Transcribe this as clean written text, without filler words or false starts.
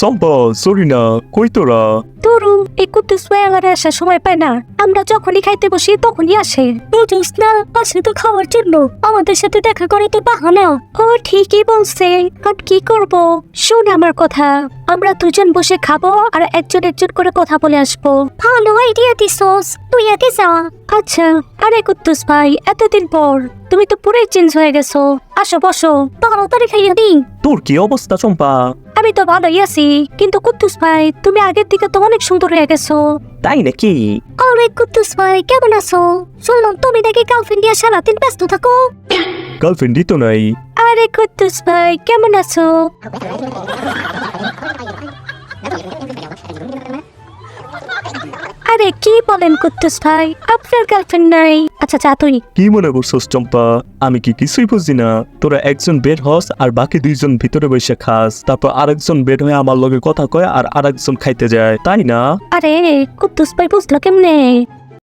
সম্পা sorry না, কই তোরা? তরুণ এই কুদ্দুস ভাই আমার আসার সময় পায় না, আমরা যখনই খাইতে বসি তখনই আসে। বুঝিস না, আসে তো খাওয়ার জন্য, আমাদের সাথে দেখা করে তো বাহানা। ও ঠিকই বলছে, কারণ কি করব, শোন আমার কথা, আমরা দুজন বসে খাবো আর একজন একজন করে কথা বলে আসবো। ভালো আইডিয়া দিছস, তুই আগে যা। আচ্ছা। আরে কুদ্দুস ভাই, এতদিন পর তুমি তো পুরোই চেঞ্জ হয়ে গেছো, আসো বসো, তাড়াতাড়ি খাইয়া দিই। তোর কি অবস্থা চম্পা? আমি তো ভালোই আছি, কিন্তু কুদ্দুস ভাই তুমি আগের থেকে তো অনেক সুন্দর হয়ে গেছো। তাই নাকি? আরে কুদ্দুস ভাই কেমন আছো? শুনলাম তুমি নাকি গার্লফ্রেন্ড নিয়ে সারাদিন ব্যস্ত থাকো। গার্লফ্রেন্ডই তো নাই। আরে কুদ্দুস ভাই কেমন আছো? আরে কি বলেন কুদ্দুস ভাই, আপনার গার্লফ্রেন্ড নাই? আচ্ছা যা তুই। কি মনে করছস চম্পা, আমি কি কিছুই বুঝি না? তোরা একজন বের হস আর বাকি দুইজন ভিতরে বসে খাস, তারপর আরেকজন বের হয়ে আমার লগে কথা কয় আর আরেকজন খাইতে যায়, তাই না? আরে কুদ্দুস ভাই বুঝলো কেমনে?